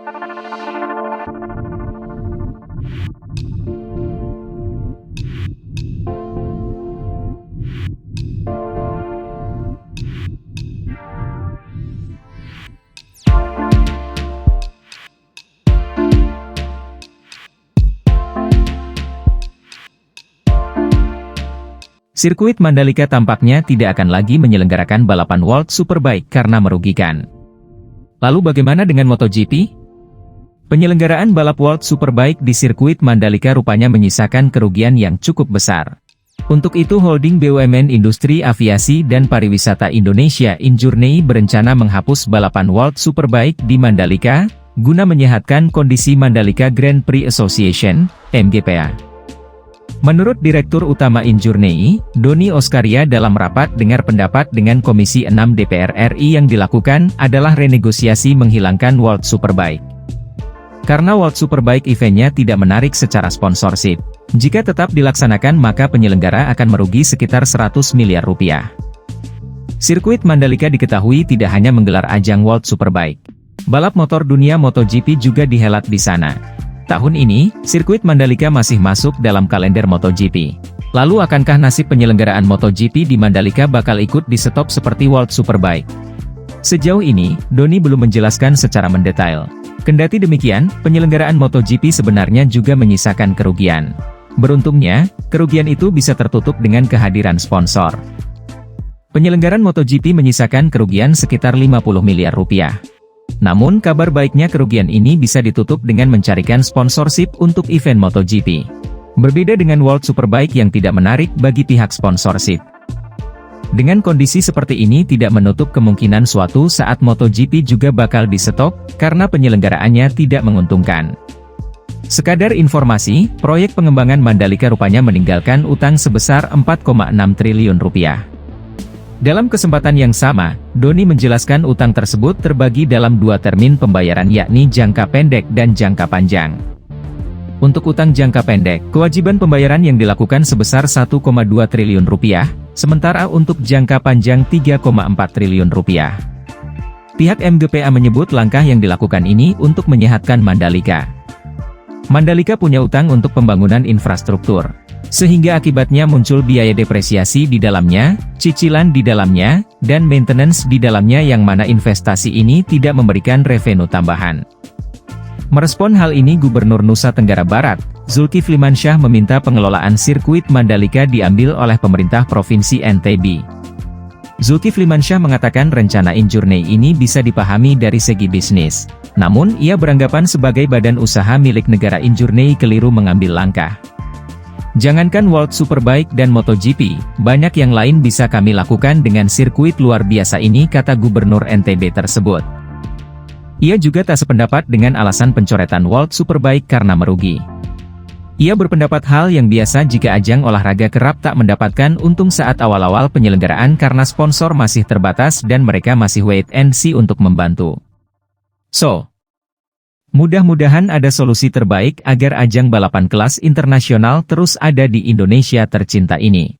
Sirkuit Mandalika tampaknya tidak akan lagi menyelenggarakan balapan World Superbike karena merugikan. Lalu bagaimana dengan MotoGP? Penyelenggaraan balap World Superbike di sirkuit Mandalika rupanya menyisakan kerugian yang cukup besar. Untuk itu holding BUMN Industri Aviasi dan Pariwisata Indonesia Injourney berencana menghapus balapan World Superbike di Mandalika, guna menyehatkan kondisi Mandalika Grand Prix Association, MGPA. Menurut Direktur Utama Injourney, Doni Oskaria dalam rapat dengar pendapat dengan Komisi 6 DPR RI yang dilakukan adalah renegosiasi menghilangkan World Superbike. Karena World Superbike eventnya tidak menarik secara sponsorship. Jika tetap dilaksanakan maka penyelenggara akan merugi sekitar 100 miliar rupiah. Sirkuit Mandalika diketahui tidak hanya menggelar ajang World Superbike. Balap motor dunia MotoGP juga dihelat di sana. Tahun ini, sirkuit Mandalika masih masuk dalam kalender MotoGP. Lalu akankah nasib penyelenggaraan MotoGP di Mandalika bakal ikut di stop seperti World Superbike? Sejauh ini, Doni belum menjelaskan secara mendetail. Kendati demikian, penyelenggaraan MotoGP sebenarnya juga menyisakan kerugian. Beruntungnya, kerugian itu bisa tertutup dengan kehadiran sponsor. Penyelenggaraan MotoGP menyisakan kerugian sekitar 50 miliar rupiah. Namun kabar baiknya kerugian ini bisa ditutup dengan mencarikan sponsorship untuk event MotoGP. Berbeda dengan World Superbike yang tidak menarik bagi pihak sponsorship. Dengan kondisi seperti ini tidak menutup kemungkinan suatu saat MotoGP juga bakal di-stop, karena penyelenggaraannya tidak menguntungkan. Sekadar informasi, proyek pengembangan Mandalika rupanya meninggalkan utang sebesar 4,6 triliun rupiah. Dalam kesempatan yang sama, Doni menjelaskan utang tersebut terbagi dalam dua termin pembayaran yakni jangka pendek dan jangka panjang. Untuk utang jangka pendek, kewajiban pembayaran yang dilakukan sebesar 1,2 triliun rupiah, sementara untuk jangka panjang 3,4 triliun rupiah. Pihak MGPA menyebut langkah yang dilakukan ini untuk menyehatkan Mandalika. Mandalika punya utang untuk pembangunan infrastruktur. Sehingga akibatnya muncul biaya depresiasi di dalamnya, cicilan di dalamnya, dan maintenance di dalamnya yang mana investasi ini tidak memberikan revenue tambahan. Merespon hal ini Gubernur Nusa Tenggara Barat, Zulkifli Mansyah meminta pengelolaan sirkuit Mandalika diambil oleh pemerintah Provinsi NTB. Zulkifli Mansyah mengatakan rencana Injourney ini bisa dipahami dari segi bisnis. Namun, ia beranggapan sebagai badan usaha milik negara Injourney keliru mengambil langkah. Jangankan World Superbike dan MotoGP, banyak yang lain bisa kami lakukan dengan sirkuit luar biasa ini, kata Gubernur NTB tersebut. Ia juga tak sependapat dengan alasan pencoretan World Superbike karena merugi. Ia berpendapat hal yang biasa jika ajang olahraga kerap tak mendapatkan untung saat awal-awal penyelenggaraan karena sponsor masih terbatas dan mereka masih wait and see untuk membantu. Mudah-mudahan ada solusi terbaik agar ajang balapan kelas internasional terus ada di Indonesia tercinta ini.